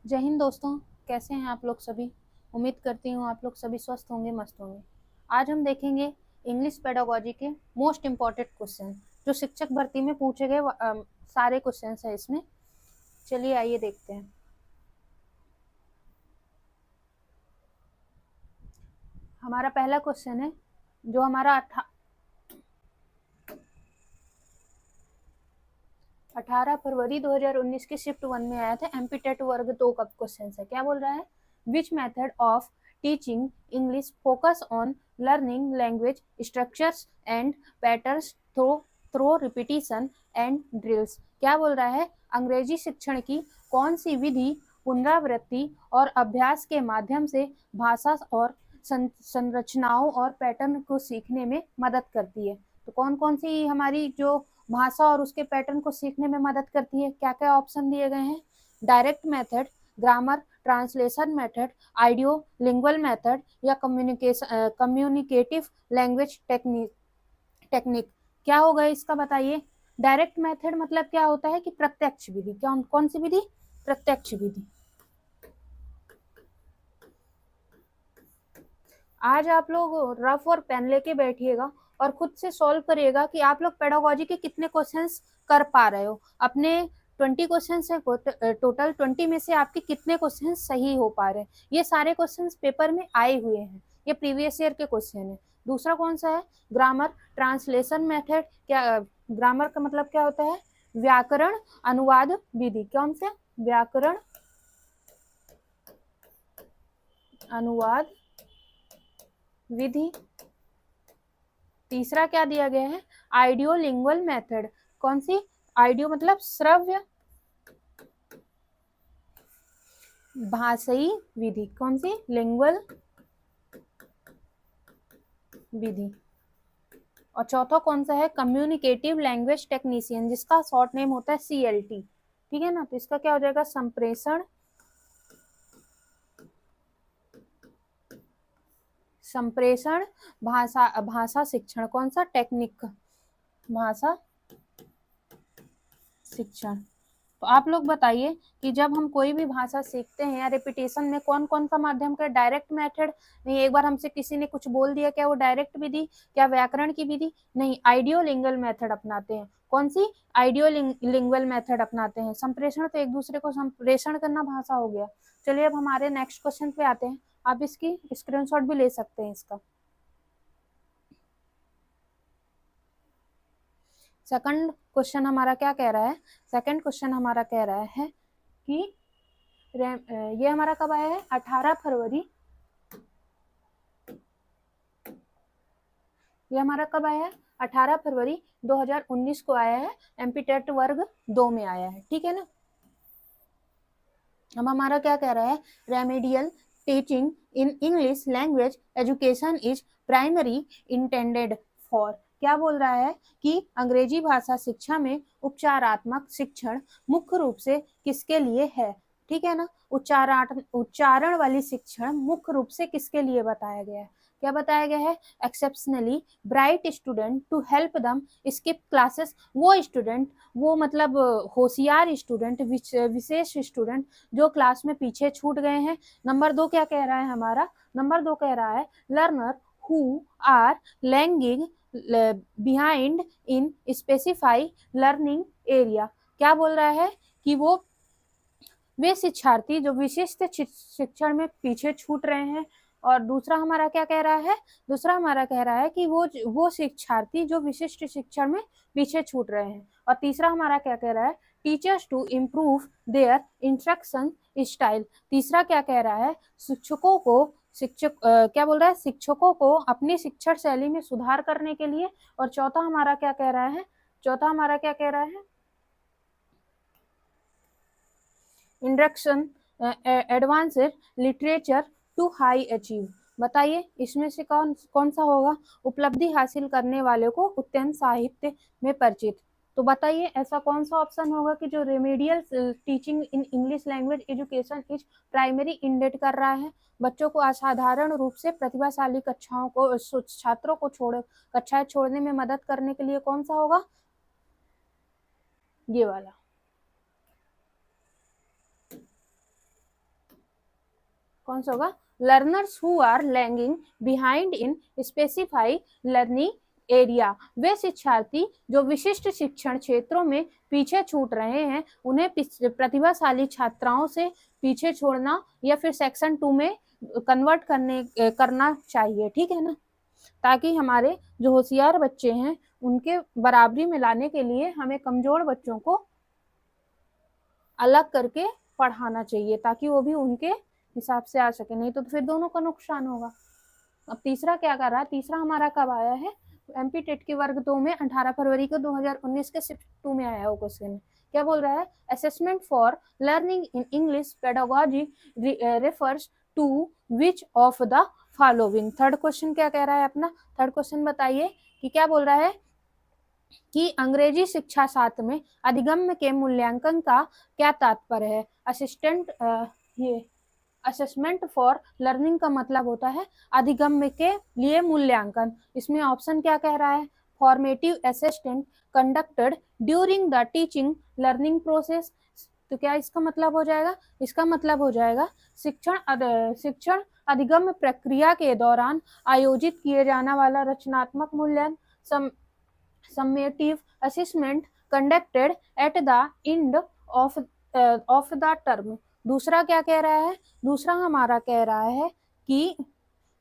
जय हिंद दोस्तों। कैसे हैं आप लोग सभी। उम्मीद करती हूँ आप लोग सभी स्वस्थ होंगे, मस्त होंगे। आज हम देखेंगे इंग्लिश पेडागोजी के मोस्ट इम्पॉर्टेंट क्वेश्चन जो शिक्षक भर्ती में पूछे गए सारे क्वेश्चन है इसमें। चलिए आइए देखते हैं। हमारा पहला क्वेश्चन है जो हमारा 18 फरवरी 2019 की शिफ्ट 1 में आया था। एमपी टेट वर्ग 2 का क्वेश्चन है। क्या बोल रहा है? Which method of teaching English focus on learning language structures and patterns through repetition and drills. क्या बोल रहा है? अंग्रेजी शिक्षण की कौन सी विधि पुनरावृत्ति और अभ्यास के माध्यम से भाषा और संरचनाओं और पैटर्न को सीखने में मदद करती है। तो कौन कौन सी हमारी जो भाषा और उसके पैटर्न को सीखने में मदद करती है? क्या क्या ऑप्शन दिए गए हैं? Direct method, grammar translation method, audio lingual method या कम्युनिकेटिव लैंग्वेज टेक्निक। क्या होगा इसका बताइए। डायरेक्ट मेथड मतलब क्या होता है कि प्रत्यक्ष विधि। कौन सी विधि? प्रत्यक्ष विधि। आज आप लोग रफ और पेन लेके बैठिएगा और खुद से सॉल्व करिएगा कि आप लोग पेडागोजी के कितने क्वेश्चंस कर पा रहे हो। अपने 20 क्वेश्चन है टोटल, 20 में से आपके कितने क्वेश्चन सही हो पा रहे हैं। ये सारे क्वेश्चंस पेपर में आए हुए हैं, ये प्रीवियस ईयर के क्वेश्चन है। दूसरा कौन सा है? Grammar translation method. क्या ग्रामर का मतलब क्या होता है? व्याकरण अनुवाद विधि। कौन सा? व्याकरण अनुवाद विधि। तीसरा क्या दिया गया है? Audio lingual method. कौन सी? आइडियो मतलब श्रव्य भाषाई विधि। कौन सी? लिंगुअल विधि। और चौथा कौन सा है? कम्युनिकेटिव लैंग्वेज टेक्नीशियन, जिसका शॉर्ट नेम होता है CLT। ठीक है ना। तो इसका क्या हो जाएगा? संप्रेषण भाषा शिक्षण। कौन सा? टेक्निक भाषा शिक्षण। तो आप लोग बताइए कि जब हम कोई भी भाषा सीखते हैं या रिपीटेशन में कौन कौन सा माध्यम का? डायरेक्ट मेथड नहीं, एक बार हमसे किसी ने कुछ बोल दिया, क्या वो डायरेक्ट विधि? क्या व्याकरण की विधि? नहीं, आइडियो लिंगुअल मेथड अपनाते हैं। कौन सी? आइडियो लिंगुअल मेथड अपनाते हैं। संप्रेषण तो एक दूसरे को संप्रेषण करना भाषा हो गया। चलिए अब हमारे नेक्स्ट क्वेश्चन पे आते हैं। आप इसकी स्क्रीनशॉट भी ले सकते हैं इसका। सेकंड क्वेश्चन हमारा क्या कह रहा है? सेकंड क्वेश्चन हमारा कह रहा है कि ये हमारा कब आया है? 18 फरवरी। ये हमारा कब आया है? 18 फरवरी 2019 को आया है। एमपी टेट वर्ग 2 में आया है। ठीक है ना। अब हमारा क्या कह रहा है? Remedial teaching in English language education is primary intended for. क्या बोल रहा है कि अंग्रेजी भाषा शिक्षा में उपचारात्मक शिक्षण मुख्य रूप से किसके लिए है? ठीक है ना। उच्चारण वाली शिक्षण मुख्य रूप से किसके लिए बताया गया है? क्या बताया गया है? Exceptionally bright student to help them skip classes. वो स्टूडेंट, वो मतलब होशियार स्टूडेंट, विशेष स्टूडेंट जो क्लास में पीछे छूट गए हैं। नंबर 2 क्या कह रहा है हमारा? नंबर 2 कह रहा है learner who are lagging behind in specify learning area. क्या बोल रहा है कि वे शिक्षार्थी जो विशिष्ट शिक्षण में पीछे छूट रहे हैं। और दूसरा हमारा क्या कह रहा है? दूसरा हमारा कह रहा है कि वो शिक्षार्थी जो विशिष्ट शिक्षण में पीछे छूट रहे हैं। और तीसरा हमारा क्या कह रहा है? Teachers to improve their instruction style. तीसरा क्या कह रहा है? क्या बोल रहा है? शिक्षकों को अपनी शिक्षण शैली में सुधार करने के लिए। और चौथा हमारा क्या कह रहा है? चौथा हमारा क्या कह रहा है? Induction advanced literature to high achieve. बताइए इसमें से कौन कौन सा होगा? उपलब्धि हासिल करने वाले को उत्तम साहित्य में परिचित। तो बताइए ऐसा कौन सा ऑप्शन होगा कि जो remedial teaching in English language education is primary indent कर रहा है? बच्चों को असाधारण रूप से प्रतिभाशाली छात्रों को कक्षाएं छोड़ने में मदद करने के लिए कौन सा होगा? ये वाला। कौन सा होगा, learners who are lagging behind in specify learning area, वे शिक्षार्थी जो विशिष्ट शिक्षण क्षेत्रों में पीछे छूट रहे हैं उन्हें प्रतिभाशाली छात्राओं से पीछे छोड़ना या फिर सेक्शन 2 में कन्वर्ट करना चाहिए, ठीक है ना, ताकि हमारे जो होशियार बच्चे हैं उनके बराबरी में लाने के लिए हमें कमजोर बच्चों को अलग करके पढ़ाना चाहिए ताकि वो भी उनके हिसाब से आ सके, नहीं तो फिर दोनों का नुकसान होगा। अब तीसरा क्या कर रहा है, तीसरा हमारा कब आया है, एमपी टेट के वर्ग 2 में 18 फरवरी को 2019 के शिफ्ट 2 में आया हो क्वेश्चन। क्या बोल रहा है, assessment for learning in English pedagogy refers to which of the following. Third question क्या कह रहा है अपना, थर्ड क्वेश्चन बताइए कि क्या बोल रहा है कि अंग्रेजी शिक्षा शास्त्र में अधिगम्य के मूल्यांकन का क्या तात्पर्य है। ये असेसमेंट फॉर लर्निंग का मतलब होता है अधिगम्य के लिए मूल्यांकन। इसमें ऑप्शन क्या कह रहा है, formative assessment conducted during the teaching learning process. तो क्या इसका मतलब हो जाएगा, इसका मतलब हो जाएगा शिक्षण अधिगम्य प्रक्रिया के दौरान आयोजित किए जाने वाला रचनात्मक मूल्यांकन, summative assessment conducted at the end of the term. दूसरा क्या कह रहा है, दूसरा हमारा कह रहा है कि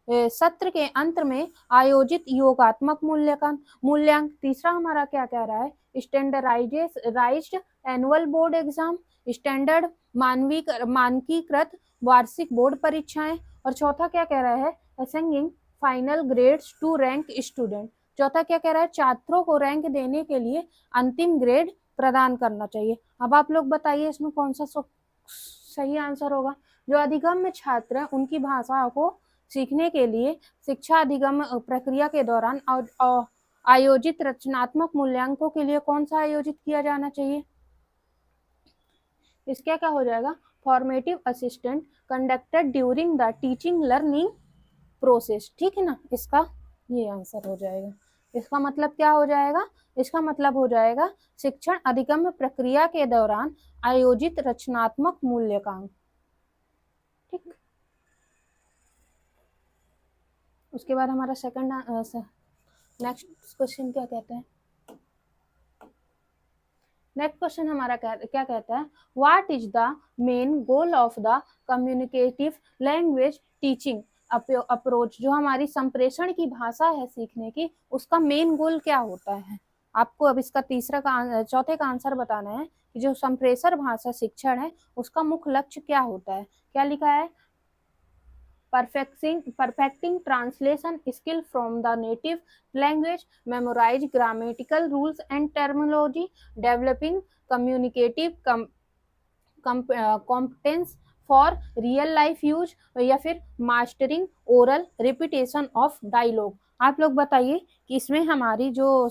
सत्र के अंत में आयोजित योगात्मक मूल्यांकन। तीसरा हमारा क्या कह रहा है, standardised annual board exam, standard मानकीकृत वार्षिक बोर्ड परीक्षाएं। और चौथा क्या कह रहा है, assessing final grades to rank student. चौथा क्या कह रहा है, छात्रों को रैंक देने के लिए अंतिम ग्रेड प्रदान करना चाहिए। अब आप लोग बताइए इसमें कौन सा सही आंसर होगा। जो अधिगम्य छात्र हैं उनकी भाषा को सीखने के लिए शिक्षा अधिगम्य प्रक्रिया के दौरान आयोजित रचनात्मक मूल्यांकनों के लिए कौन सा आयोजित किया जाना चाहिए, इसका क्या हो जाएगा, formative assistant conducted during the teaching learning process, ठीक है ना, इसका ये आंसर हो जाएगा। इसका मतलब क्या हो जाएगा, इसका मतलब हो जाएगा शिक्षण अधिगम्य प्रक्रिया के दौरान आयोजित रचनात्मक मूल्यांकन, ठीक। उसके बाद हमारा सेकंड नेक्स्ट क्वेश्चन क्या कहता है, नेक्स्ट क्वेश्चन हमारा क्या कहता है, what is the main goal of the communicative language teaching approach. जो हमारी संप्रेषण की भाषा है सीखने की, उसका मेन गोल क्या होता है। आपको अब इसका चौथे का आंसर बताना है कि जो संप्रेषण भाषा शिक्षण है उसका मुख्य लक्ष्य क्या होता है। क्या लिखा है, perfecting translation skill from the native language, memorize grammatical rules and terminology, developing communicative competence for real life use, या फिर mastering oral repetition of dialogue. आप लोग बताइए कि इसमें हमारी जो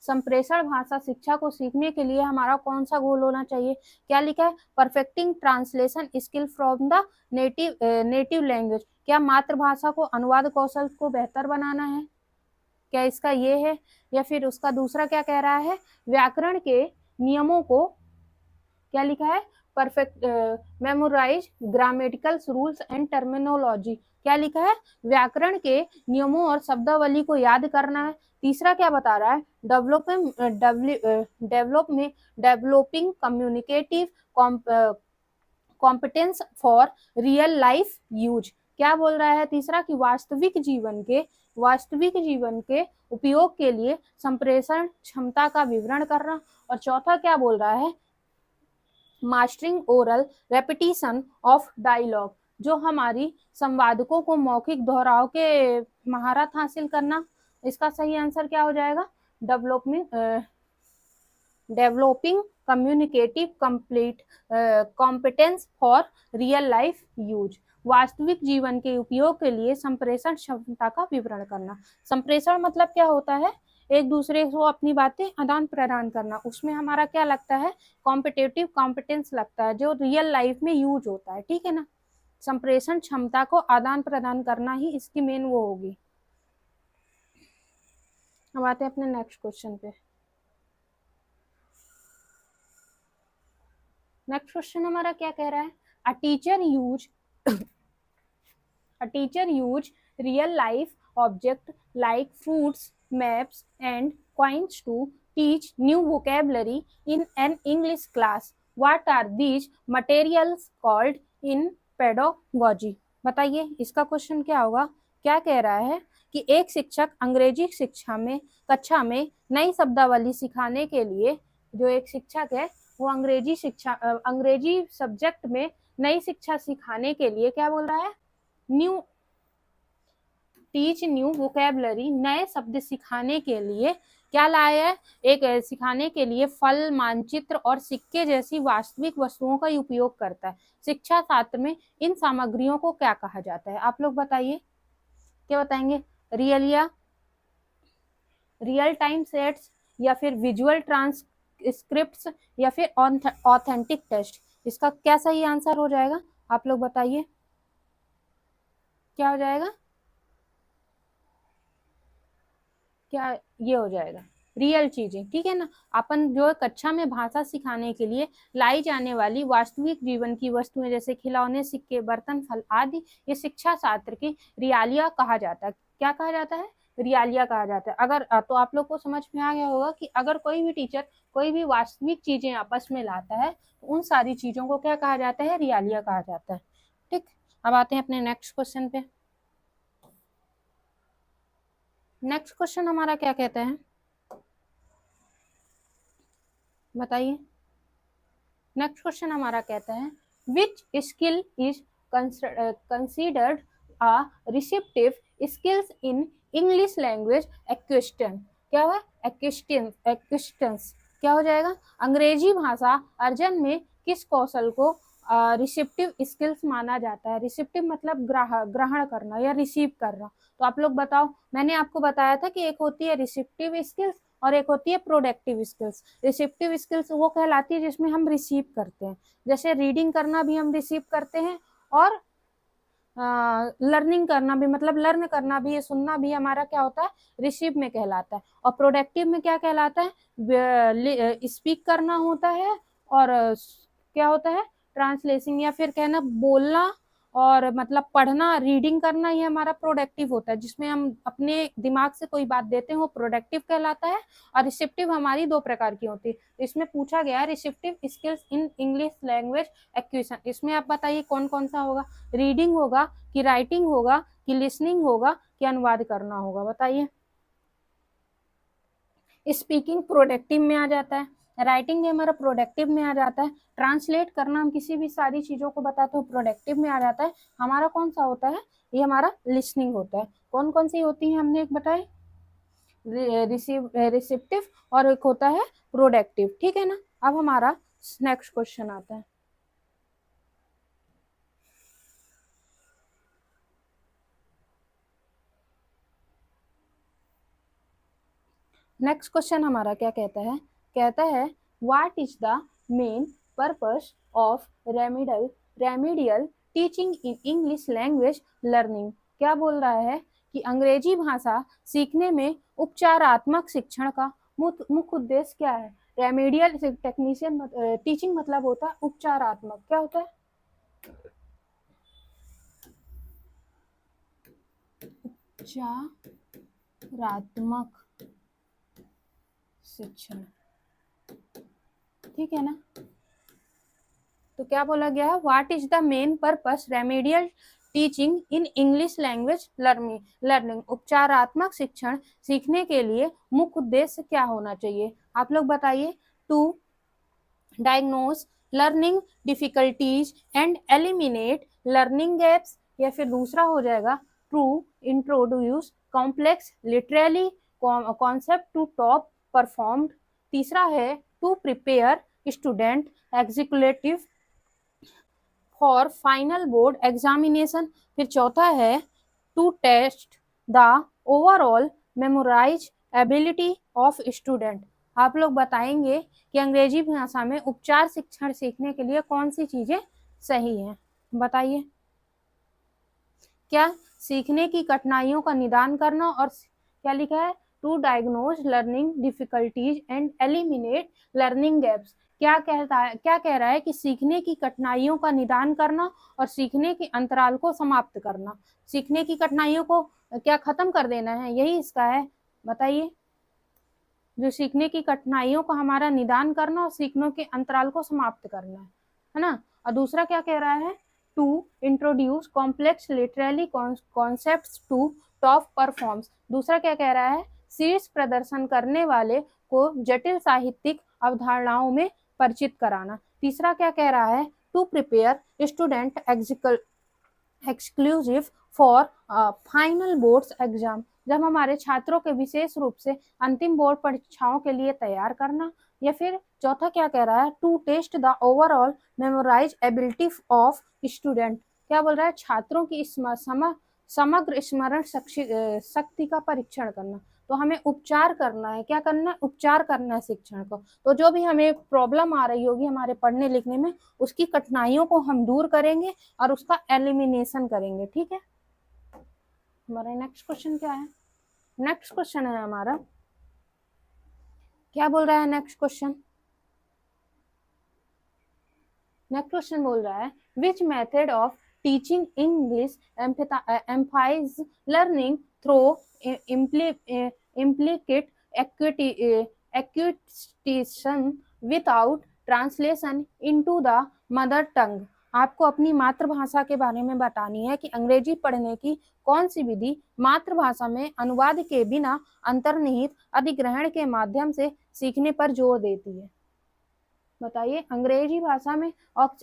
संप्रेषण भाषा शिक्षा को सीखने के लिए हमारा कौन सा गोल होना चाहिए। क्या लिखा है, perfecting translation skill from the native language. क्या मातृभाषा को अनुवाद कौशल को बेहतर बनाना है, क्या इसका ये है। या फिर उसका दूसरा क्या कह रहा है, व्याकरण के नियमों को, क्या लिखा है, perfect memorise grammatical rules and terminology. क्या लिखा है, व्याकरण के नियमों और शब्दावली को याद करना है। तीसरा क्या बता रहा है, developing communicative competence for real life use. क्या बोल रहा है तीसरा, कि वास्तविक जीवन के उपयोग के लिए संप्रेषण क्षमता का विवरण करना। और चौथा क्या बोल रहा है, mastering oral repetition of dialogue, जो हमारी संवादकों को मौखिक दोहराव के महारत हासिल करना। इसका सही आंसर क्या हो जाएगा, developing communicative competence for real life use. वास्तविक जीवन के उपयोग के लिए संप्रेषण क्षमता का विवरण करना। संप्रेषण मतलब क्या होता है, एक दूसरे को अपनी बातें आदान प्रदान करना। उसमें हमारा क्या लगता है, कॉम्पिटेटिव कॉम्पिटेंस लगता है, जो रियल लाइफ में यूज होता है, ठीक है ना। संप्रेषण क्षमता को आदान प्रदान करना ही इसकी मेन वो होगी। अब आते हैं अपने नेक्स्ट क्वेश्चन पे। नेक्स्ट क्वेश्चन हमारा क्या कह रहा है, a teacher use A teacher use real life object like fruits, maps and coins to teach new vocabulary in an English class. What are these materials called in pedagogy? बताइए इसका question क्या होगा। क्या कह रहा है कि एक शिक्षक अंग्रेजी शिक्षा में कक्षा में नई शब्दावली सिखाने के लिए, जो एक शिक्षक है वो अंग्रेजी सब्जेक्ट में नई शिक्षा सिखाने के लिए क्या बोल रहा है, टीच न्यू वोकेबलरी, नए शब्द सिखाने के लिए क्या लाया है, एक सिखाने के लिए फल, मानचित्र और सिक्के जैसी वास्तविक वस्तुओं का उपयोग करता है। शिक्षा शास्त्र में इन सामग्रियों को क्या कहा जाता है, आप लोग बताइए, क्या बताएंगे। रियल टाइम सेट्स या फिर विजुअल ट्रांसक्रिप्ट्स या फिर ऑथेंटिक टेस्ट। इसका क्या सही आंसर हो जाएगा, आप लोग बताइए, क्या हो जाएगा, क्या ये हो जाएगा रियल चीजें, ठीक है ना। अपन जो कक्षा में भाषा सिखाने के लिए लाई जाने वाली वास्तविक जीवन की वस्तुएं जैसे खिलौने, सिक्के, बर्तन, फल आदि, ये शिक्षा शास्त्र की रियालिया कहा जाता है। क्या कहा जाता है, रियालिया कहा जाता है। अगर तो आप लोग को समझ में आ गया होगा कि अगर कोई भी टीचर कोई भी वास्तविक चीजें आपस में लाता है तो उन सारी चीजों को क्या कहा जाता है, रियालिया कहा जाता है। ठीक, अब आते हैं अपने नेक्स्ट क्वेश्चन पे। नेक्स्ट क्वेश्चन हमारा क्या कहता है, बताइए। नेक्स्ट क्वेश्चन हमारा कहता है which skill is considered a receptive skills in English language acquisition. क्या हुआ, एक्विजिशंस, क्या हो जाएगा, अंग्रेजी भाषा अर्जन में किस कौशल को रिसेप्टिव स्किल्स माना जाता है। रिसेप्टिव मतलब ग्रहण करना या रिसीव करना। तो आप लोग बताओ, मैंने आपको बताया था कि एक होती है रिसेप्टिव स्किल्स और एक होती है प्रोडक्टिव स्किल्स। रिसेप्टिव स्किल्स वो कहलाती है जिसमें हम रिसीव करते हैं, जैसे रीडिंग करना भी हम रिसीव करते हैं और लर्निंग करना भी, मतलब लर्न करना भी, ये सुनना भी हमारा क्या होता है, रिसीव में कहलाता है। और प्रोडक्टिव में क्या कहलाता है, स्पीक करना होता है और क्या होता है, ट्रांसलेशन या फिर कहना बोलना और मतलब पढ़ना, रीडिंग करना, ये हमारा प्रोडक्टिव होता है, जिसमें हम अपने दिमाग से कोई बात देते हैं वो प्रोडक्टिव कहलाता है। और रिसेप्टिव हमारी दो प्रकार की होती है। इसमें पूछा गया है receptive skills in English language acquisition, इसमें आप बताइए कौन कौन सा होगा, रीडिंग होगा कि राइटिंग होगा कि लिसनिंग होगा कि अनुवाद करना होगा, बताइए। स्पीकिंग प्रोडक्टिव में आ जाता है, राइटिंग भी हमारा प्रोडक्टिव में आ जाता है, ट्रांसलेट करना हम किसी भी सारी चीजों को बताते हो प्रोडक्टिव में आ जाता है। हमारा कौन सा होता है, ये हमारा लिसनिंग होता है। कौन कौन सी होती है हमने एक बताए, रिसेप्टिव और एक होता है प्रोडक्टिव, ठीक है ना। अब हमारा नेक्स्ट क्वेश्चन आता है। नेक्स्ट क्वेश्चन हमारा क्या कहता है, कहता है what is the main purpose of remedial teaching in English language learning. क्या बोल रहा है कि अंग्रेजी भाषा सीखने में उपचारात्मक शिक्षण का मुख्य उद्देश्य क्या है। रेमिडियल टेक्नीशियन टीचिंग मतलब होता है उपचारात्मक, क्या होता है, उपचारात्मक शिक्षण, ठीक है ना। तो क्या बोला गया है, what is the main purpose remedial teaching in English language learning, उपचारात्मक शिक्षण सीखने के लिए मुख्य उद्देश्य क्या होना चाहिए, आप लोग बताइए। To diagnose learning difficulties and eliminate learning gaps, या फिर दूसरा हो जाएगा to introduce complex literally concept to top performed, तीसरा है to prepare student executive for final board examination, फिर चौथा है to test the overall memorise ability of student. आप लोग बताएंगे कि अंग्रेजी भाषा में उपचार शिक्षण सीखने के लिए कौन सी चीजें सही हैं, बताइए। क्या सीखने की कठिनाइयों का निदान करना, और क्या लिखा है to diagnose learning difficulties and eliminate learning gaps, क्या कह रहा है कि सीखने की कठिनाइयों का निदान करना और सीखने के अंतराल को समाप्त करना। सीखने की कठिनाइयों को क्या खत्म कर देना है, यही इसका है। बताइए, जो सीखने की कठिनाइयों का हमारा निदान करना और सीखने के अंतराल को समाप्त करना है ना। और दूसरा क्या कह रहा है, to introduce complex literary concepts to top performs. दूसरा क्या कह रहा है, शीर्ष प्रदर्शन करने वाले को जटिल साहित्यिक अवधारणाओं में परिचित कराना। तीसरा क्या कह रहा है, to prepare student exclusive for final boards exam. जब हमारे छात्रों के विशेष रूप से अंतिम बोर्ड परीक्षाओं के लिए तैयार करना। या फिर चौथा क्या कह रहा है, to test the overall memorise ability of student. क्या बोल रहा है, छात्रों की समग्र स्मरण शक्ति का परीक्षण करना। तो हमें उपचार करना है, क्या करना है, उपचार करना है शिक्षण को। तो जो भी हमें प्रॉब्लम आ रही होगी हमारे पढ़ने लिखने में, उसकी कठिनाइयों को हम दूर करेंगे और उसका एलिमिनेशन करेंगे। ठीक है, हमारा नेक्स्ट क्वेश्चन क्या है, नेक्स्ट क्वेश्चन है हमारा, क्या बोल रहा है नेक्स्ट क्वेश्चन, नेक्स्ट क्वेश्चन बोल रहा है, which method of teaching English emphasise learning through implicate acquisition without translation into the mother tongue। आपको अपनी मातृभाषा के बारे में बतानी है कि अंग्रेजी पढ़ने की कौन सी विधि मातृभाषा में अनुवाद के बिना अंतर्निहित अधिग्रहण के माध्यम से सीखने पर जोर देती है। बताइए, अंग्रेजी भाषा में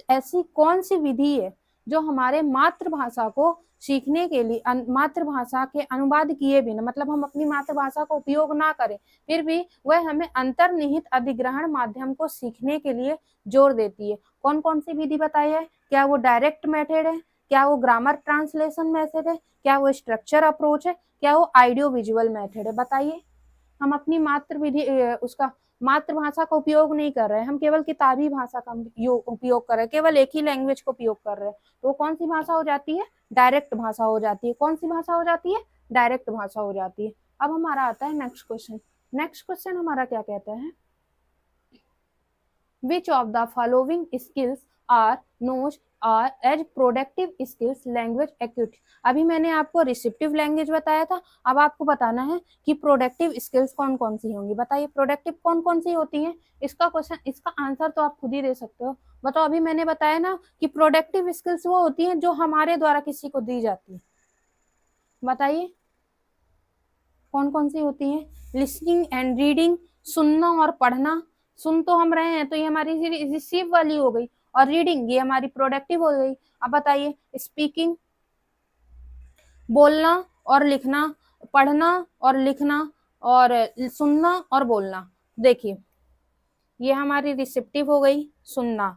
ऐसी कौन सी विधि है जो हमारे मातृभाषा को सीखने के लिए मातृभाषा के अनुवाद किए बिना, मतलब हम अपनी मातृभाषा का उपयोग ना करें फिर भी वह हमें अंतर्निहित अधिग्रहण माध्यम को सीखने के लिए जोर देती है। कौन कौन सी विधि बताई है, क्या वो डायरेक्ट मेथड है, क्या वो ग्रामर ट्रांसलेशन मेथड है, क्या वो स्ट्रक्चर अप्रोच है, क्या वो आइडियो विजुअल मेथड है। बताइए, हम अपनी उसका मातृभाषा का उपयोग नहीं कर रहे हैं, हम केवल किताबी भाषा का उपयोग कर रहे हैं, केवल एक ही लैंग्वेज को उपयोग कर रहे हैं, तो कौन सी भाषा हो जाती है, डायरेक्ट भाषा हो जाती है। कौन सी भाषा हो जाती है, डायरेक्ट भाषा हो जाती है। अब हमारा आता है नेक्स्ट क्वेश्चन। नेक्स्ट क्वेश्चन हमारा क्या कहता है, which of the following skills are known as productive skills language acquisition। अभी मैंने आपको रिसेप्टिव लैंग्वेज बताया था, अब आपको बताना है कि प्रोडक्टिव स्किल्स कौन कौन सी होंगी। बताइए, प्रोडक्टिव कौन कौन सी होती हैं। इसका क्वेश्चन, इसका आंसर तो आप खुद ही दे सकते हो। बताओ, अभी मैंने बताया ना कि प्रोडक्टिव स्किल्स वो होती हैं जो हमारे द्वारा किसी को दी जाती है। बताइए कौन कौन सी होती हैं, लिसनिंग एंड रीडिंग, सुनना और पढ़ना। सुन तो हम रहे हैं तो ये हमारी रिसीव वाली हो गई, और रीडिंग ये हमारी प्रोडक्टिव हो गई। अब बताइए, स्पीकिंग बोलना और लिखना, पढ़ना और लिखना, और सुनना और बोलना। देखिए, ये हमारी रिसेप्टिव हो गई, सुनना।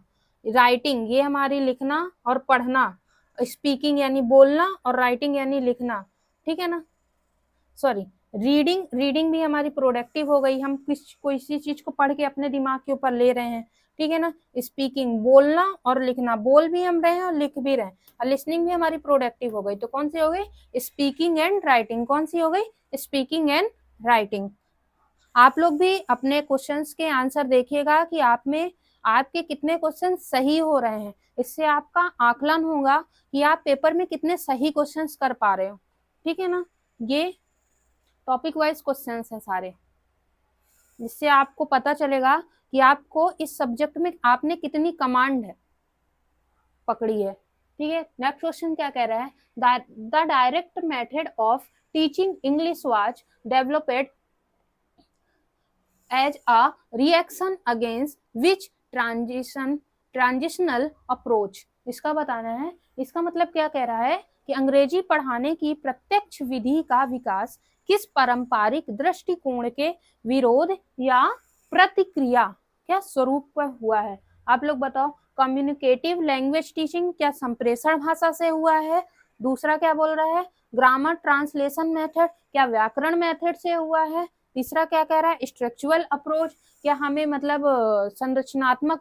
राइटिंग ये हमारी लिखना और पढ़ना। स्पीकिंग यानी बोलना, और राइटिंग यानी लिखना। ठीक है ना, सॉरी, रीडिंग भी हमारी प्रोडक्टिव हो गई, हम कोई सी चीज को पढ़ के अपने दिमाग के ऊपर ले रहे हैं। ठीक है ना, स्पीकिंग बोलना और लिखना, बोल भी हम रहे हैं और लिख भी रहे हैं। और लिसनिंग भी हमारी प्रोडक्टिव हो गई, तो कौन सी हो गई, स्पीकिंग एंड राइटिंग। कौन सी हो गई, स्पीकिंग एंड राइटिंग। आप लोग भी अपने क्वेश्चंस के आंसर देखिएगा कि आप में आपके कितने क्वेश्चन सही हो रहे हैं, इससे आपका आकलन होगा कि आप पेपर में कितने सही क्वेश्चंस कर पा रहे हो। ठीक है ना, ये टॉपिक वाइज क्वेश्चंस हैं सारे, जिससे आपको पता चलेगा कि आपको इस सब्जेक्ट में आपने कितनी कमांड है पकड़ी है। ठीक है, नेक्स्ट क्वेश्चन क्या कह रहा है, the direct method of teaching English was developed as a reaction against which transitional approach. इसका बताना है, इसका मतलब क्या कह रहा है कि अंग्रेजी पढ़ाने की प्रत्यक्ष विधि का विकास किस पारंपरिक दृष्टिकोण के विरोध या प्रतिक्रिया क्या स्वरूप पर हुआ है। आप लोग बताओ, कम्युनिकेटिव लैंग्वेज टीचिंग क्या संप्रेषण भाषा से हुआ है। दूसरा क्या बोल रहा है, ग्रामर ट्रांसलेशन मेथड क्या व्याकरण मेथड से हुआ है। तीसरा क्या कह रहा है, स्ट्रक्चरल अप्रोच क्या हमें मतलब संरचनात्मक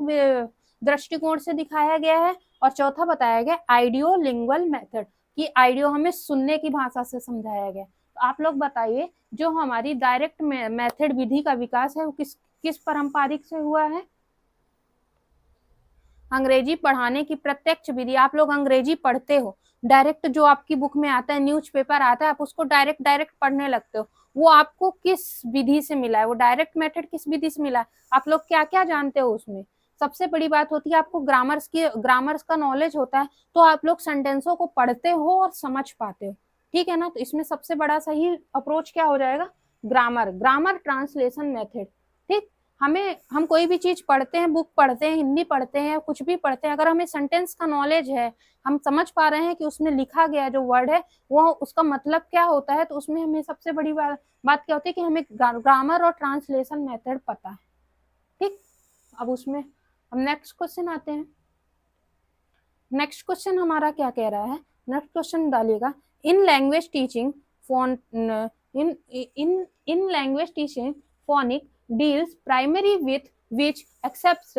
दृष्टिकोण से दिखाया गया है। और चौथा बताया गया आइडियो लिंगुअल मेथड कि आइडियो हमें सुनने की भाषा से समझाया गया। तो आप लोग बताइए, जो हमारी डायरेक्ट मेथड विधि का विकास है वो किस पारंपरिक से हुआ है। अंग्रेजी पढ़ाने की प्रत्यक्ष विधि। आप लोग अंग्रेजी पढ़ते हो, डायरेक्ट जो आपकी बुक में आता है, न्यूज़पेपर आता है, आप उसको डायरेक्ट पढ़ने लगते हो, वो आपको किस विधि से मिला है, वो डायरेक्ट मेथड किस विधि से मिला है, आप लोग क्या क्या जानते हो उसमें। सबसे बड़ी बात होती है आपको ग्रामर्स का नॉलेज होता है, तो आप लोग सेंटेंसों को पढ़ते हो और समझ पाते हो, ठीक है ना। तो इसमें सबसे बड़ा सही अप्रोच क्या हो जाएगा, ग्रामर ट्रांसलेशन मेथड, ठीक। हम कोई भी चीज पढ़ते हैं, बुक पढ़ते हैं, हिंदी पढ़ते हैं, कुछ भी पढ़ते हैं, अगर हमें सेंटेंस का नॉलेज है, हम समझ पा रहे हैं कि उसमें लिखा गया जो वर्ड है वो उसका मतलब क्या होता है, तो उसमें हमें सबसे बड़ी बात क्या होती है कि हमें ग्रामर और ट्रांसलेशन मेथड पता है, ठीक। अब उसमें हम नेक्स्ट क्वेश्चन आते हैं। नेक्स्ट क्वेश्चन हमारा क्या कह रहा है, नेक्स्ट क्वेश्चन डालिएगा। In language teaching in language teaching, phonic deals primary with which aspect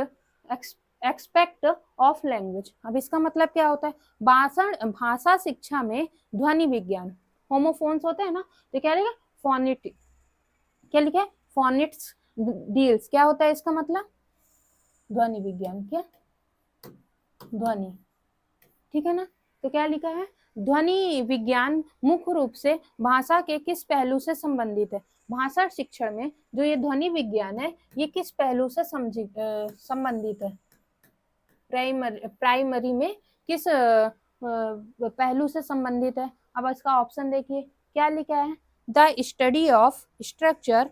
of language। अब इसका मतलब क्या होता है, भाषा शिक्षा में ध्वनि विज्ञान, होमोफोन्स होते हैं ना, तो क्या लिखा, फोनिट, क्या लिखा है, फोनिट्स डील्स, क्या होता है इसका मतलब, ध्वनि विज्ञान, क्या, ध्वनि, ठीक है ना। तो क्या लिखा है, ध्वनि विज्ञान मुख्य रूप से भाषा के किस पहलू से संबंधित है। भाषा शिक्षण में जो ये ध्वनि विज्ञान है, ये किस पहलू से संबंधित है, प्राइमरी में किस पहलू से संबंधित है। अब इसका ऑप्शन देखिए क्या लिखा है, the study of structure,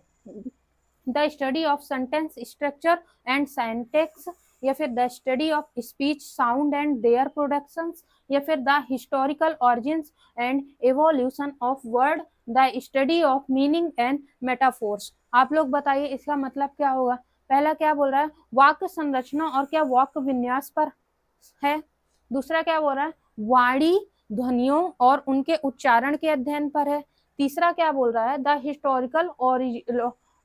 the study of sentence structure and syntax, या फिर the study of speech sound and their productions, या फिर the historical origins and evolution of word, the study of meaning and metaphors. आप लोग बताइए इसका मतलब क्या होगा। पहला क्या बोल रहा है, वाक्य संरचना और क्या वाक्य विन्यास पर है। दूसरा क्या बोल रहा है, वाणी ध्वनियों और उनके उच्चारण के अध्ययन पर है। तीसरा क्या बोल रहा है, the historical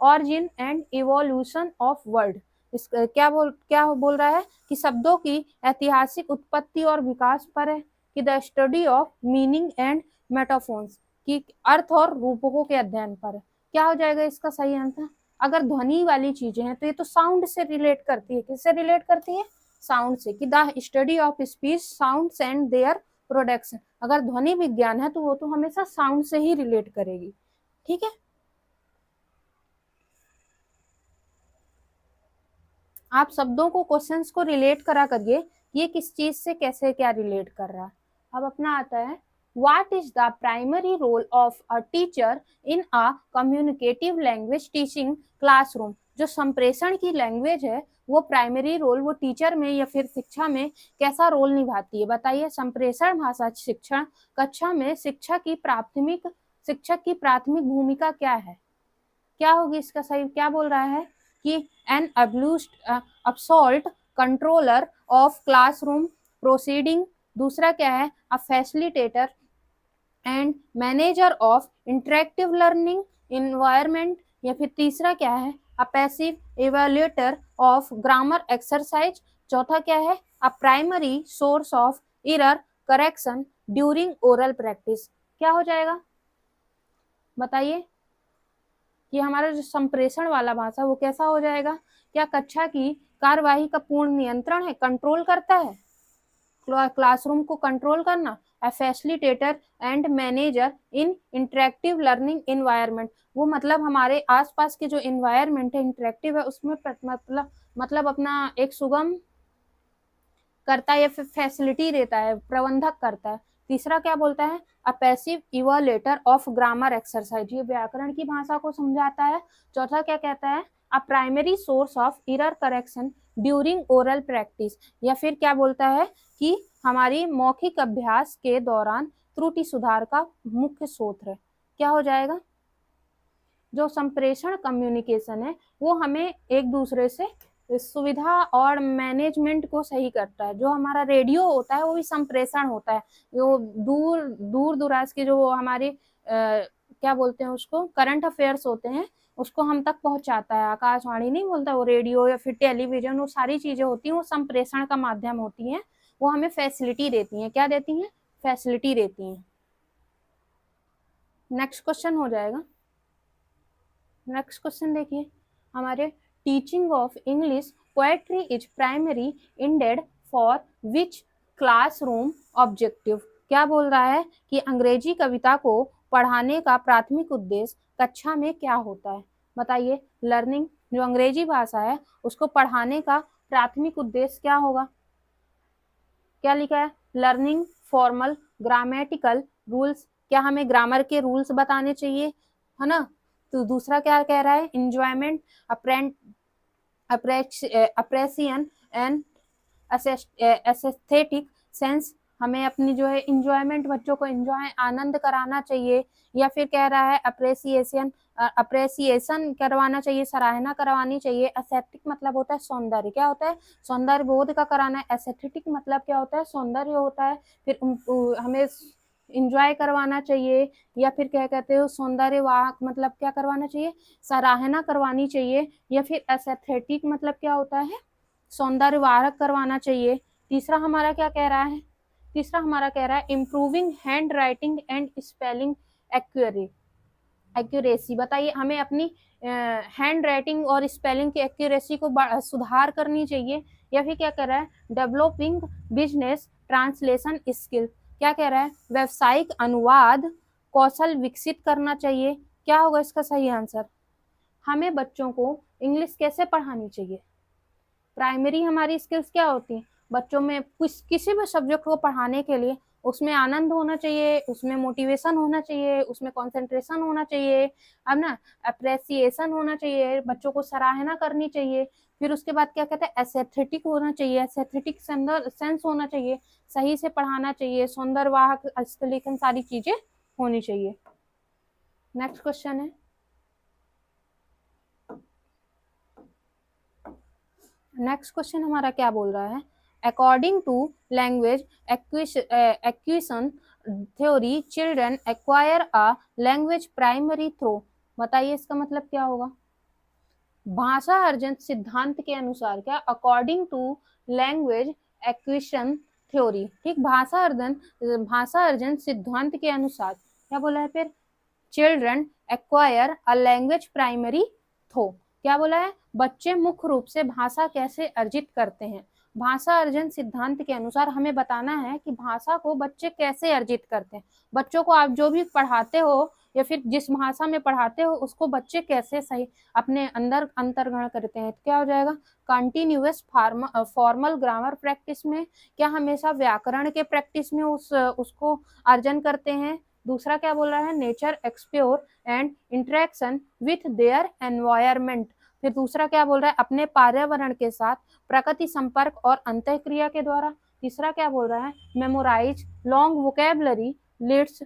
origin and evolution of word, क्या बोल रहा है कि शब्दों की ऐतिहासिक उत्पत्ति और विकास पर है, कि the study of meaning and metaphors, की अर्थ और रूपकों के अध्ययन पर है। क्या हो जाएगा इसका सही आंसर। अगर ध्वनि वाली चीजें हैं तो ये तो साउंड से रिलेट करती है, किससे रिलेट करती है, साउंड से, कि the study of speech sounds and their production. अगर ध्वनि विज्ञान है तो वो तो हमेशा साउंड से ही रिलेट करेगी, ठीक है। आप शब्दों को, क्वेश्चंस को रिलेट करा करिए, ये किस चीज से कैसे क्या रिलेट कर रहा है। अब अपना आता है, what is the primary role of a teacher in a communicative language teaching classroom. जो संप्रेषण की लैंग्वेज है वो प्राइमरी रोल वो टीचर में या फिर शिक्षा में कैसा रोल निभाती है, बताइए। संप्रेषण भाषा शिक्षण कक्षा में शिक्षक की प्राथमिक भूमिका क्या है, क्या होगी इसका सही, क्या बोल रहा है कि an absolute controller of classroom proceeding. दूसरा क्या है, a facilitator and manager of interactive learning environment, या फिर तीसरा क्या है, a passive evaluator of grammar exercise. चौथा क्या है, a primary source of error correction during oral practice. क्या हो जाएगा बताइए कि हमारा जो संप्रेषण वाला भाषा वो कैसा हो जाएगा, क्या कक्षा की कार्यवाही का पूर्ण नियंत्रण है, कंट्रोल करता है, क्लासरूम को कंट्रोल करना, a facilitator and manager in interactive learning environment. वो मतलब हमारे आसपास के जो इन्वायरमेंट है इंटरेक्टिव है उसमें मतलब अपना एक सुगम करता है या फिर फैसिलिटी देता है, प्रबंधक करता है। तीसरा क्या बोलता है, a passive evaluator of grammar exercise, ये व्याकरण की भाषा को समझाता है। चौथा क्या कहता है, a primary source of error correction during oral practice, या फिर क्या बोलता है कि हमारी मौखिक अभ्यास के दौरान त्रुटि सुधार का मुख्य स्रोत है। क्या हो जाएगा, जो संप्रेषण कम्युनिकेशन है वो हमें एक दूसरे से सुविधा और मैनेजमेंट को सही करता है। जो हमारा रेडियो होता है वो भी संप्रेषण होता है, जो दूर दराज के जो हमारे क्या बोलते हैं उसको, करंट अफेयर्स होते हैं उसको हम तक पहुंचाता है। आकाशवाणी नहीं बोलता, वो रेडियो या फिर टेलीविजन, वो सारी चीजें होती हैं वो संप्रेषण का माध्यम होती हैं, वो हमें फैसिलिटी देती हैं। क्या देती हैं, फैसिलिटी देती हैं। नेक्स्ट क्वेश्चन हो जाएगा। नेक्स्ट क्वेश्चन देखिए हमारे, teaching of English poetry is primary ended for which classroom objective. क्या बोल रहा है कि अंग्रेजी कविता को पढ़ाने का प्राथमिक उद्देश्य कक्षा में क्या होता है? बताइए। लर्निंग, जो अंग्रेजी भाषा है उसको पढ़ाने का प्राथमिक उद्देश्य क्या होगा? क्या लिखा है? Learning formal grammatical rules. क्या हमें ग्रामर के रूल्स बताने चाहिए, है ना? तो दूसरा क्या कह रहा है? Enjoyment, appreciation and aesthetic sense. हमें अपनी जो है इंजॉयमेंट, बच्चों को इंजॉय, आनंद कराना चाहिए। या फिर कह रहा है अप्रेसिएशन करवाना चाहिए, सराहना करवानी चाहिए। एस्थेटिक मतलब होता है सौंदर्य। क्या होता है? सौंदर्य बोध का कराना है। एस्थेटिक मतलब क्या होता है? सौंदर्य होता है। फिर हमें इंजॉय करवाना चाहिए, या फिर क्या कहते हो सौंदर्य वाहक मतलब क्या करवाना चाहिए? सराहना करवानी चाहिए। या फिर एस्थेटिक मतलब क्या होता है? सौंदर्य वाहक करवाना चाहिए। तीसरा हमारा क्या कह रहा है? तीसरा हमारा कह रहा है improving hand writing and spelling accuracy. बताइए, हमें अपनी हैंड राइटिंग और स्पेलिंग की एक्यूरेसी को सुधार करनी चाहिए। या फिर क्या कह रहा है? Developing business translation skill. क्या कह रहा है? व्यवसायिक अनुवाद कौशल विकसित करना चाहिए। क्या होगा इसका सही आंसर? हमें बच्चों को इंग्लिश कैसे पढ़ानी चाहिए? प्राइमरी हमारी स्किल्स क्या होती हैं? बच्चों में किसी भी सब्जेक्ट को पढ़ाने के लिए उसमें आनंद होना चाहिए, उसमें मोटिवेशन होना चाहिए, उसमें कंसंट्रेशन होना चाहिए, अब ना अप्रेसिएशन होना चाहिए, बच्चों को सराहना करनी चाहिए। फिर उसके बाद क्या कहते हैं? एस्थेटिक होना चाहिए, एस्थेटिक सेंस होना चाहिए, सही से पढ़ाना चाहिए, सौंदर्यवाहक लेखन, सारी चीजें होनी चाहिए। नेक्स्ट क्वेश्चन है, नेक्स्ट क्वेश्चन हमारा क्या बोल रहा है? According to language acquisition theory children acquire a language primary through. बताइए इसका मतलब क्या होगा? भाषा अर्जन सिद्धांत के अनुसार, क्या? According to language acquisition theory, ठीक, भाषा अर्जन सिद्धांत के अनुसार क्या बोला है? फिर children acquire a language primary through. क्या बोला है? बच्चे मुख्य रूप से भाषा कैसे अर्जित करते हैं? भाषा अर्जन सिद्धांत के अनुसार हमें बताना है कि भाषा को बच्चे कैसे अर्जित करते हैं। बच्चों को आप जो भी पढ़ाते हो या फिर जिस भाषा में पढ़ाते हो उसको बच्चे कैसे सही अपने अंदर अंतर्ग्रहण करते हैं। तो क्या हो जाएगा? कंटिन्यूअस फॉर्मल ग्रामर प्रैक्टिस में, क्या हमेशा व्याकरण के प्रैक्टिस में उसको अर्जन करते हैं। दूसरा क्या बोल रहा है? Nature explore and interaction with their environment. फिर दूसरा क्या बोल रहा है? अपने पर्यावरण के साथ प्रकृति संपर्क और अंतःक्रिया के द्वारा। तीसरा क्या बोल रहा है? Memorise long vocabulary lists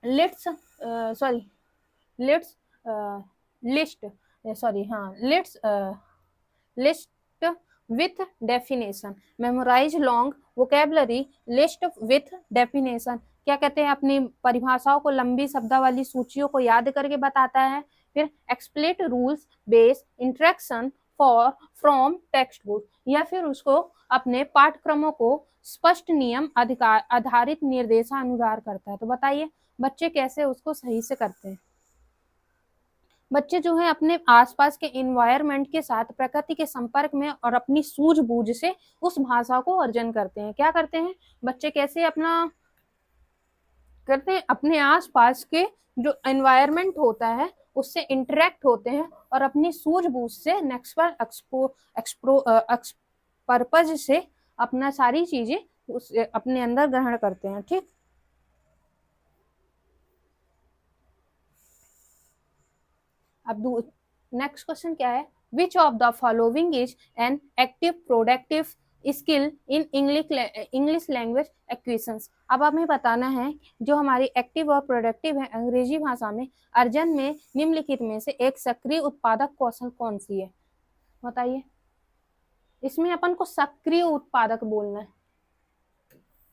lists sorry lists list sorry हाँ lists list with definition. Memorise long vocabulary list with definition. क्या कहते हैं? अपनी परिभाषाओं को लंबी शब्दावली सूचियों को याद करके बताता है। फिर explicit rules base interaction for from textbook, या फिर उसको अपने पाठ्यक्रमों को स्पष्ट नियम अधिकार आधारित निर्देशानुसार करता है। तो बताइए बच्चे कैसे उसको सही से करते हैं? बच्चे जो है अपने आसपास के इन्वायरमेंट के साथ प्रकृति के संपर्क में और अपनी सूझबूझ से उस भाषा को अर्जन करते हैं। क्या करते हैं बच्चे? कैसे अपना करते हैं? अपने आसपास के जो एनवायरनमेंट होता है उससे इंटरेक्ट होते हैं और अपनी सूझबूझ से नेक्स्ट पर्पज से अपना सारी चीजें उस अपने अंदर ग्रहण करते हैं। ठीक, अब नेक्स्ट क्वेश्चन क्या है? विच of the following is an active productive skill in English language acquisitions. अब हमें बताना है जो हमारी एक्टिव और प्रोडक्टिव है अंग्रेजी भाषा में अर्जन में निम्नलिखित में से एक सक्रिय उत्पादक कौशल कौन सी है? बताइए। इसमें अपन को सक्रिय उत्पादक बोलना है,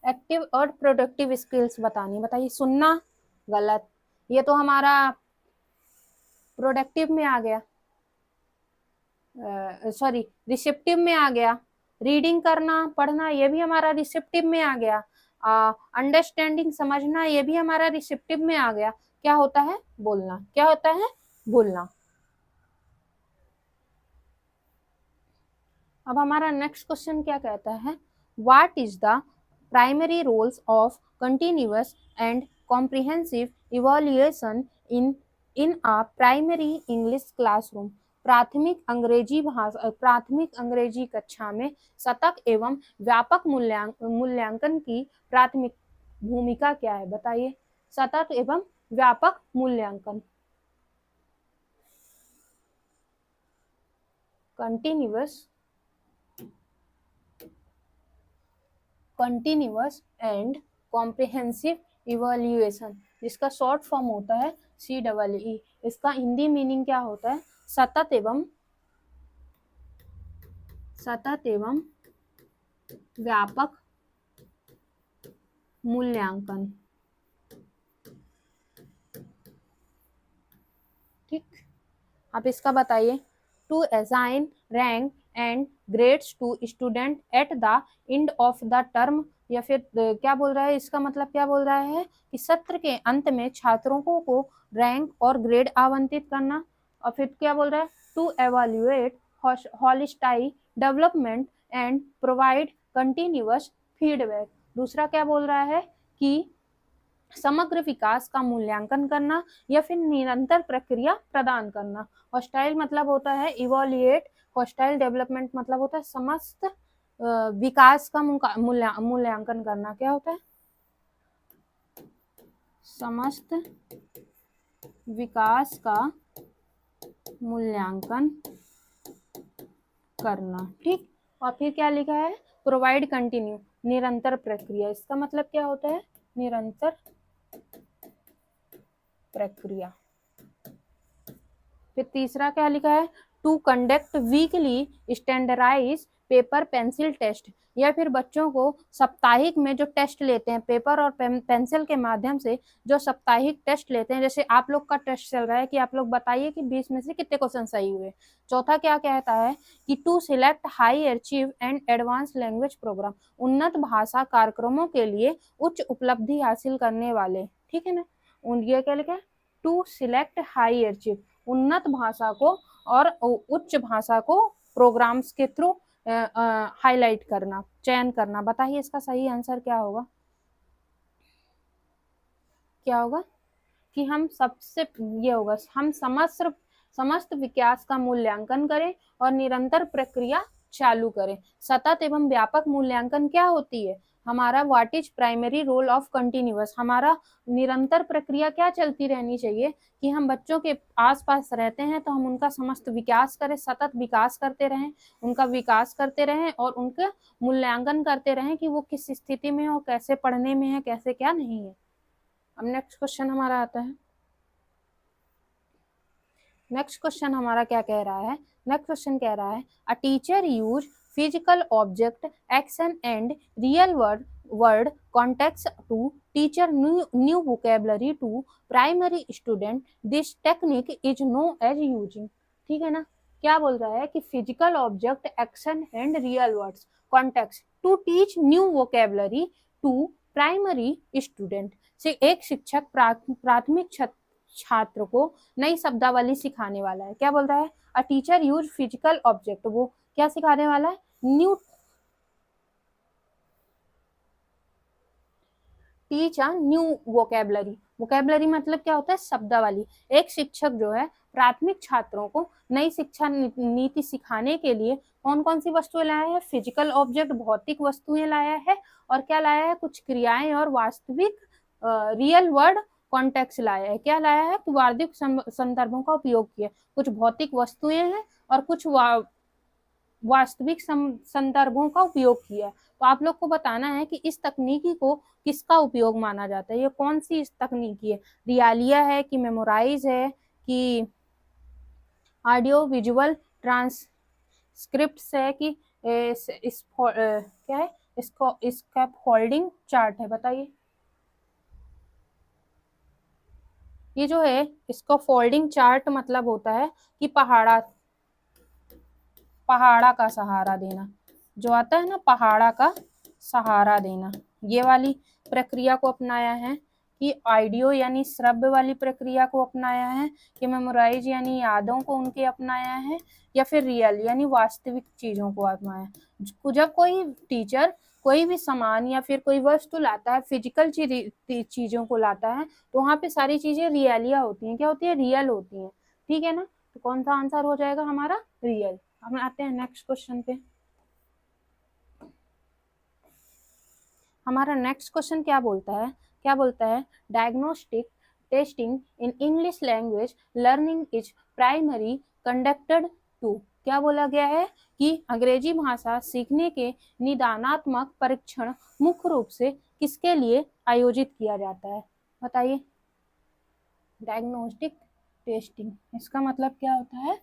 एक्टिव और प्रोडक्टिव स्किल्स बतानी। बताइए। सुनना गलत, ये तो हमारा प्रोडक्टिव में आ गया, सॉरी रिसेप्टिव में आ गया। रीडिंग करना पढ़ना ये भी हमारा रिसेप्टिव में आ गया। अंडरस्टैंडिंग समझना ये भी हमारा रिसेप्टिव में आ गया। क्या होता है? बोलना। क्या होता है? बोलना। अब हमारा नेक्स्ट क्वेश्चन क्या कहता है? What is the primary roles of continuous and comprehensive evaluation in a primary English classroom? प्राथमिक अंग्रेजी कक्षा में सतत एवं व्यापक मूल्यांकन की प्राथमिक भूमिका क्या है? बताइए। सतत एवं व्यापक मूल्यांकन, कंटिन्यूअस एंड कॉम्प्रिहेंसिव इवैल्यूएशन, जिसका शॉर्ट फॉर्म होता है CEE। इसका हिंदी मीनिंग क्या होता है? सतत एवं व्यापक मूल्यांकन। ठीक, आप इसका बताइए। To assign rank and grades to student at the end of the term, या फिर क्या बोल रहा है, इसका मतलब क्या बोल रहा है कि सत्र के अंत में छात्रों को रैंक और ग्रेड आवंटित करना। और फिर क्या बोल रहा है? To evaluate holistic development and provide continuous feedback. दूसरा क्या बोल रहा है कि समग्र विकास का मूल्यांकन करना या फिर निरंतर प्रक्रिया प्रदान करना। हॉस्टाइल मतलब होता है इवैल्यूएट, हॉस्टाइल डेवलपमेंट मतलब होता है समस्त विकास का मूल्यांकन करना। क्या होता है? समस्त विकास का मूल्यांकन करना। ठीक, और फिर क्या लिखा है? प्रोवाइड कंटिन्यू, निरंतर प्रक्रिया। इसका मतलब क्या होता है? निरंतर प्रक्रिया। फिर तीसरा क्या लिखा है? To conduct weekly standardise paper pencil test, या फिर बच्चों को साप्ताहिक में जो टेस्ट लेते हैं पेपर और पेंसिल के माध्यम से, जो साप्ताहिक टेस्ट लेते हैं, जैसे आप लोग का टेस्ट चल रहा है कि आप लोग बताइए कि 20 में से कितने क्वेश्चन सही हुए। चौथा क्या कहता है कि to select high achieve and advance language programme, उन्नत भाषा कार्यक्रमों के लिए उच्च उपलब्धि हासिल करने वाले। ठीक है ना, ये क्या लिखा है? टू सिलेक्ट हाई अचीव, उन्नत भाषा को और उच्च भाषा को प्रोग्राम्स के थ्रू हाईलाइट करना, चयन करना। बताइए इसका सही आंसर क्या होगा? क्या होगा कि हम सबसे ये होगा, हम समस्त विकास का मूल्यांकन करें और निरंतर प्रक्रिया चालू करें। सतत एवं व्यापक मूल्यांकन क्या होती है? हमारा what is primary role of continuous, हमारा निरंतर प्रक्रिया क्या चलती रहनी चाहिए कि हम बच्चों के आसपास रहते हैं तो हम उनका समस्त विकास करें, सतत विकास करते रहें, उनका विकास करते रहें और उनका मूल्यांकन करते रहें कि वो किस स्थिति में हो, कैसे पढ़ने में है, कैसे क्या नहीं है। अब नेक्स्ट क्वेश्चन हमारा आता है। नेक्स्ट क्वेश्चन हमारा क्या कह रहा है? नेक्स्ट क्वेश्चन कह रहा है a teacher use physical object action and real word context to teacher new vocabulary to primary student, this technique is no as using. ठीक है ना, क्या बोल रहा है कि physical object action and real words context to teach new vocabulary to primary student, से एक शिक्षक प्राथमिक छात्र को नई शब्दावली सिखाने वाला है। क्या बोल रहा है? A teacher use physical object, वो क्या सिखाने वाला है? New teach a new vocabulary. Vocabulary मतलब क्या होता है? शब्दावली। एक शिक्षक जो है प्राथमिक छात्रों को नई शिक्षा नीति सिखाने के लिए कौन कौन सी वस्तुएं लाया है? फिजिकल ऑब्जेक्ट, भौतिक वस्तुएं लाया है, और क्या लाया है? कुछ क्रियाएं और वास्तविक रियल वर्ड कॉन्टेक्स्ट लाया है। क्या लाया है? कि वास्तविक संदर्भों का उपयोग किया। कुछ भौतिक वस्तुएं हैं और कुछ वास्तविक संदर्भों का उपयोग किया। तो आप लोग को बताना है कि इस तकनीकी को किसका उपयोग माना जाता है, ये कौन सी इस तकनीकी है? रियालिया है कि मेमोराइज है कि ऑडियो विजुअल ट्रांसक्रिप्ट है कि क्या है इसको, इसका फोल्डिंग चार्ट है? बताइए। ये जो है इसको फोल्डिंग चार्ट मतलब होता है कि पहाड़ा का सहारा देना, जो आता है ना, पहाड़ा का सहारा देना, ये वाली प्रक्रिया को अपनाया है। कि ऑडियो यानी श्रव्य वाली प्रक्रिया को अपनाया है, कि मेमोराइज यानी यादों को उनके अपनाया है, या फिर रियल यानी वास्तविक चीजों को अपनाया। जब कोई टीचर कोई भी सामान या फिर कोई वस्तु लाता है, फिजिकल चीजों को लाता है, तो वहां पे सारी चीजें रियलिया होती हैं, क्या होती है, रियल होती हैं, ठीक है ना। तो कौन सा आंसर हो जाएगा हमारा, रियल। हम आते हैं नेक्स्ट क्वेश्चन पे। हमारा नेक्स्ट क्वेश्चन क्या बोलता है, क्या बोलता है, diagnostic testing in English language learning is primary conducted to, क्या बोला गया है कि अंग्रेजी भाषा सीखने के निदानात्मक परीक्षण मुख्य रूप से किसके लिए आयोजित किया जाता है, बताइए। डायग्नोस्टिक टेस्टिंग, इसका मतलब क्या होता है,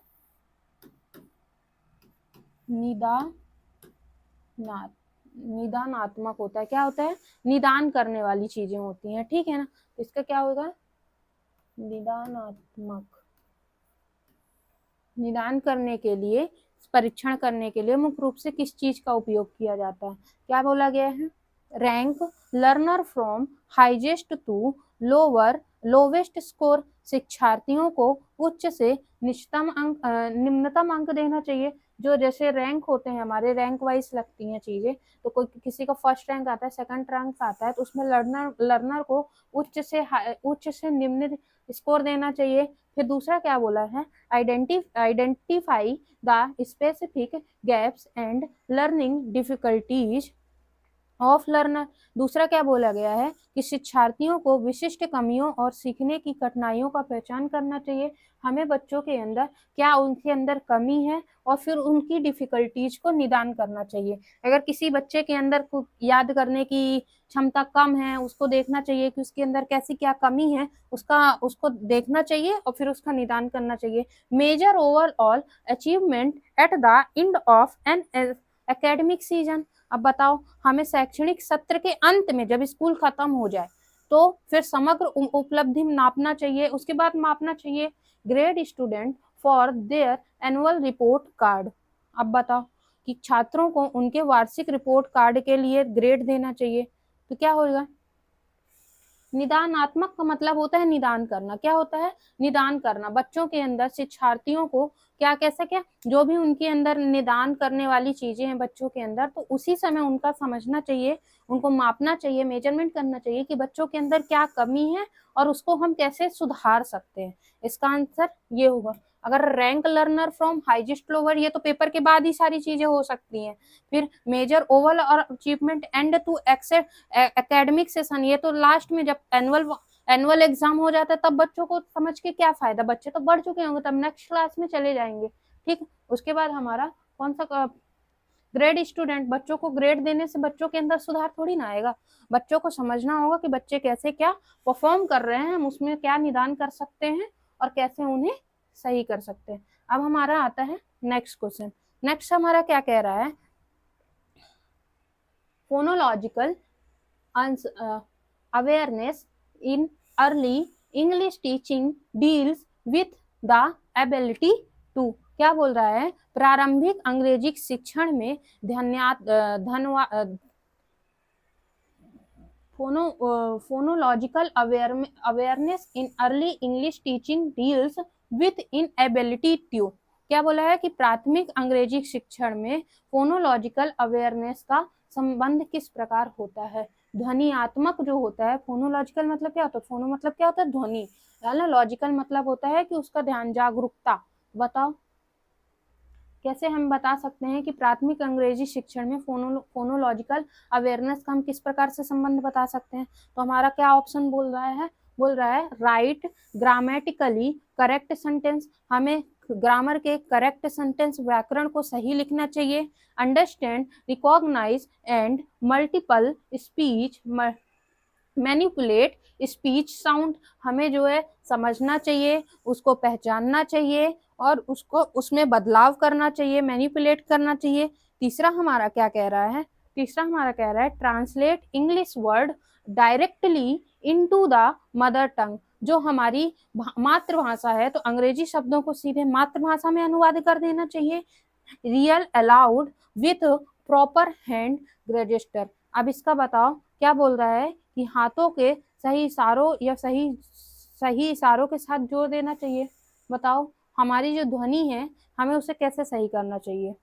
निदानात्मक होता है, क्या होता है, निदान करने वाली चीजें होती हैं, ठीक है ना। तो इसका क्या होगा, निदानात्मक, निदान करने के लिए, परीक्षण करने के लिए मुख्य रूप से किस चीज का उपयोग किया जाता है, क्या बोला गया है, rank learner from highest to lower lowest score, शिक्षार्थियों को उच्च से निम्नतम अंक देना चाहिए। जो जैसे रैंक होते हैं हमारे, रैंक वाइज लगती हैं चीजें, तो कोई किसी का फर्स्ट रैंक आता है, सेकंड रैंक आता है, तो उसमें लर्नर को उच्च से निम्न स्कोर देना चाहिए। फिर दूसरा क्या बोला है, identify the specific gaps and learning difficulties of learner, दूसरा क्या बोला गया है कि शिक्षार्थियों को विशिष्ट कमियों और सीखने की कठिनाइयों का पहचान करना चाहिए। हमें बच्चों के अंदर क्या उनके अंदर कमी है और फिर उनकी डिफिकल्टीज को निदान करना चाहिए। अगर किसी बच्चे के अंदर याद करने की क्षमता कम है, उसको देखना चाहिए कि उसके अंदर कैसी क्या कमी है, उसको देखना चाहिए और फिर उसका निदान करना चाहिए। Measure overall achievement at the end of an academic season, अब बताओ, हमें शैक्षणिक सत्र के अंत में जब स्कूल खत्म हो जाए तो फिर समग्र उपलब्धि नापना चाहिए, उसके बाद मापना चाहिए grade student for their annual report card. अब बताओ कि छात्रों को उनके वार्षिक रिपोर्ट कार्ड के लिए ग्रेड देना चाहिए, तो क्या होगा, निदानात्मक का मतलब होता है निदान करना, क्या होता है, निदान करना। बच्चों के अंदर, शिक्षार्थियों को क्या कैसा क्या, जो भी उनके अंदर निदान करने वाली चीजें हैं बच्चों के अंदर, तो उसी समय उनका समझना चाहिए, उनको मापना चाहिए, मेजरमेंट करना चाहिए कि बच्चों के अंदर क्या कमी है और उसको हम कैसे सुधार सकते हैं। इसका आंसर ये होगा। अगर rank learner from highest lower, ये तो पेपर के बाद ही सारी चीजें हो सकती हैं। फिर measure overall achievement end to academic session, ये तो लास्ट में जब एनुअल एग्जाम हो जाता है तब बच्चों को समझ के क्या फायदा, बच्चे तो बढ़ चुके होंगे, तब नेक्स्ट क्लास में चले जाएंगे, ठीक। उसके बाद हमारा कौन सा, ग्रेड स्टूडेंट, बच्चों को ग्रेड देने से बच्चों के अंदर सुधार थोड़ी ना आएगा, बच्चों को समझना होगा कि बच्चे कैसे क्या परफॉर्म कर रहे हैं, हम उसमें क्या निदान कर सकते हैं और कैसे उन्हें सही कर सकते हैं। अब हमारा आता है नेक्स्ट क्वेश्चन। नेक्स्ट हमारा क्या कह रहा है, phonological awareness in early English teaching deals with the ability to, क्या बोल रहा है, प्रारंभिक अंग्रेजी शिक्षण में phonological awareness in early English teaching deals with inability to, क्या बोला है कि प्राथमिक अंग्रेजी शिक्षण में फोनोलॉजिकल अवेयरनेस का संबंध किस प्रकार होता है। ध्वनियात्मक जो होता है, फोनोलॉजिकल मतलब क्या होता है, फोनो मतलब क्या होता है, ध्वनि, लॉजिकल मतलब होता है कि उसका ध्यान, जागरूकता। बताओ कैसे हम बता सकते हैं कि प्राथमिक अंग्रेजी शिक्षण में फोनोलॉजिकल अवेयरनेस का हम किस प्रकार से संबंध बता सकते हैं। तो हमारा क्या ऑप्शन बोल रहा है राइट ग्रामेटिकली करेक्ट सेंटेंस, हमें ग्रामर के करेक्ट सेंटेंस, व्याकरण को सही लिखना चाहिए। Understand, recognise and multiple speech manipulate speech sound, हमें जो है समझना चाहिए, उसको पहचानना चाहिए और उसको उसमें बदलाव करना चाहिए, मैनिपुलेट करना चाहिए। तीसरा हमारा क्या कह रहा है, translate English word directly into the mother tongue, जो हमारी मातृभाषा है तो अंग्रेजी शब्दों को सीधे मातृभाषा में अनुवाद कर देना चाहिए। Real allowed with proper hand register, अब इसका बताओ क्या बोल रहा है कि हाथों के सही इशारों या सही इशारों के साथ जोड़ देना चाहिए। बताओ हमारी जो ध्वनि है हमें उसे कैसे सही करना चाहिए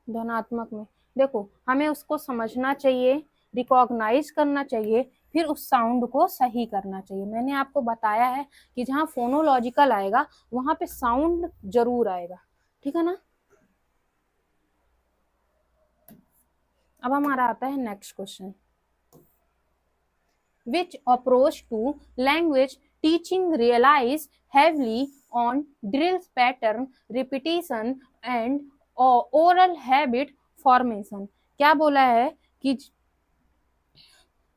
ध्वनात्मक में। देखो हमें उसको समझना चाहिए, रिकॉग्नाइज करना चाहिए, फिर उस साउंड को सही करना चाहिए। मैंने आपको बताया है कि जहाँ फोनोलॉजिकल आएगा वहां पे साउंड जरूर आएगा, ठीक है ना। अब हमारा आता है next question, which approach to language teaching relies heavily on drills pattern repetition and oral habit formation। क्या बोला है कि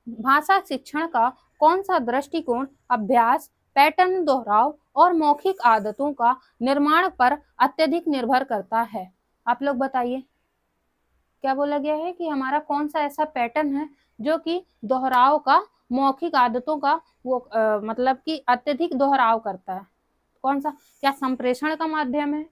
भाषा शिक्षण का कौन सा दृष्टिकोण अभ्यास, पैटर्न दोहराव और मौखिक आदतों का निर्माण पर अत्यधिक निर्भर करता है। आप लोग बताइए, क्या बोला गया है कि हमारा कौन सा ऐसा पैटर्न है जो कि दोहराव का, मौखिक आदतों का वो मतलब कि अत्यधिक दोहराव करता है। कौन सा, क्या संप्रेषण का माध्यम है,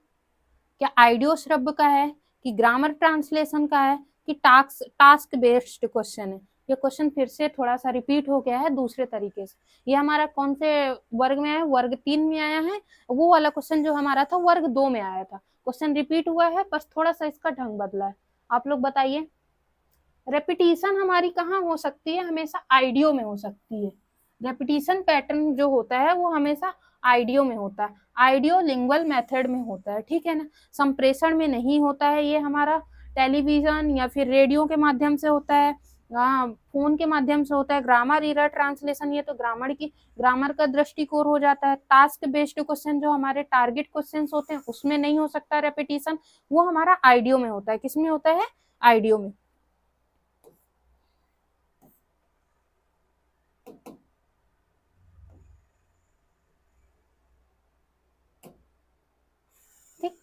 क्या आइडियो श्रव्य का है, कि ग्रामर ट्रांसलेशन का है, कि टास्क बेस्ड क्वेश्चन है। ये क्वेश्चन फिर से थोड़ा सा रिपीट हो गया है दूसरे तरीके से। ये हमारा कौन से वर्ग में है, वर्ग 3 में आया है। वो वाला क्वेश्चन जो हमारा था वर्ग 2 में आया था। क्वेश्चन रिपीट हुआ है, बस थोड़ा सा इसका ढंग बदला है। आप लोग बताइए, रेपिटेशन हमारी कहाँ हो सकती है, हमेशा आइडियो में हो सकती है। रेपिटेशन पैटर्न जो होता है वो हमेशा आइडियो में होता है, आइडियो लिंगुअल मेथड में होता है, ठीक है ना। संप्रेषण में नहीं होता है, ये हमारा टेलीविजन या फिर रेडियो के माध्यम से होता है, फोन के माध्यम से होता है। ग्रामर एरर ट्रांसलेशन, ये तो ग्रामर का दृष्टिकोण हो जाता है। टास्क बेस्ड क्वेश्चन जो हमारे टारगेट क्वेश्चन होते हैं उसमें नहीं हो सकता रेपिटेशन, वो हमारा आइडियो में होता है। किसमें होता है, आइडियो में। ठीक,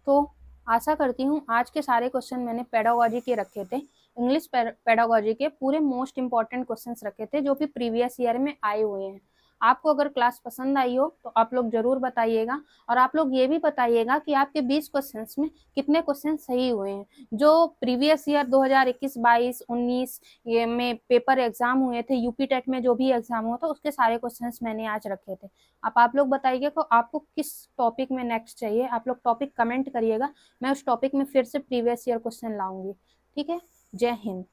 तो आशा करती हूँ आज के सारे क्वेश्चन मैंने पेडागोजी के रखे थे, इंग्लिश पेडागोजी के पूरे मोस्ट इंपॉर्टेंट क्वेश्चंस रखे थे जो कि प्रीवियस ईयर में आए हुए हैं। आपको अगर क्लास पसंद आई हो तो आप लोग जरूर बताइएगा, और आप लोग ये भी बताइएगा कि आपके 20 क्वेश्चंस में कितने क्वेश्चन सही हुए हैं। जो प्रीवियस ईयर 2021, 22, 19 ये में पेपर एग्जाम हुए थे, यूपी टेट में जो भी एग्जाम हुआ था उसके सारे क्वेश्चंस मैंने आज रखे थे। आप लोग बताइए कि आपको किस टॉपिक में नेक्स्ट चाहिए, आप लोग टॉपिक कमेंट करिएगा, मैं उस टॉपिक में फिर से प्रीवियस ईयर क्वेश्चन लाऊंगी। ठीक है, जय हिंद।